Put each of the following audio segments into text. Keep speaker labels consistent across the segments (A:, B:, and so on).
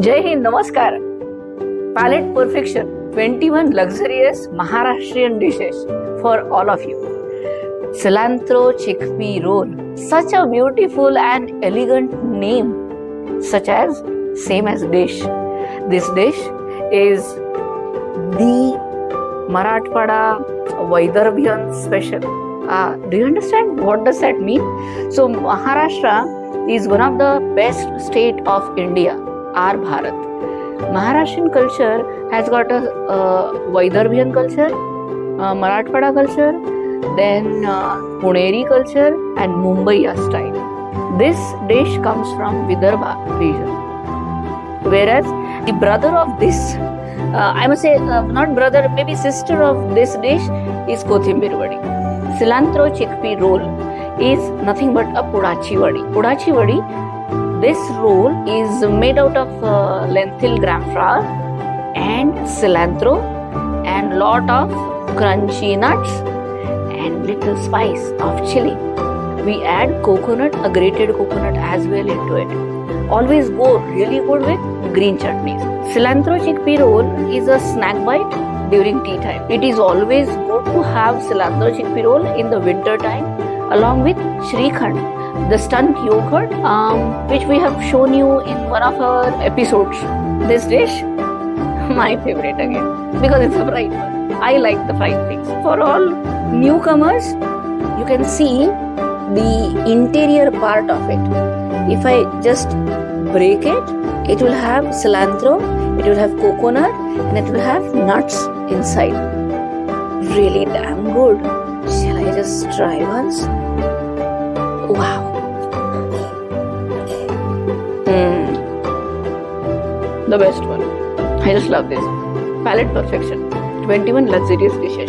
A: Jai Hind, Namaskar. Palate perfection, 21 luxurious Maharashtrian dishes for all of you. Cilantro Chickpea Roll, such a beautiful and elegant name, such as same as dish. This dish is the Marathwada Vidarbhian special. Do you understand what does that mean? So Maharashtra is one of the best state of India, our Bharat. Maharashtrian culture has got a Vidarbhian culture, Marathwada culture, then Puneri culture and Mumbaiya style. This dish comes from Vidarbha region. Whereas the brother of this, I must say not brother, maybe sister of this dish is Kothimbir Vadi. Cilantro Chickpea Roll is nothing but a Pudachi Vadi. Pudachi Vadi, this roll is made out of lentil gram flour and cilantro and lot of crunchy nuts and little spice of chili. We add coconut, a grated coconut as well into it. Always go really good with green chutneys. Cilantro Chickpea Roll is a snack bite during tea time. It is always good to have cilantro chickpea roll in the winter time along with shrikhand, the stunt yogurt, which we have shown you in one of our episodes. This dish, my favorite again, because it's a fried one. I like the fried things. For all newcomers, you can see the interior part of it. If I just break it, it will have cilantro, it will have coconut, and it will have nuts inside. Really damn good. Shall I just try once? Wow. The best one. I just love this. Palate perfection. 21 luxurious dishes.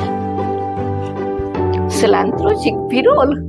A: Cilantro Chickpea Roll.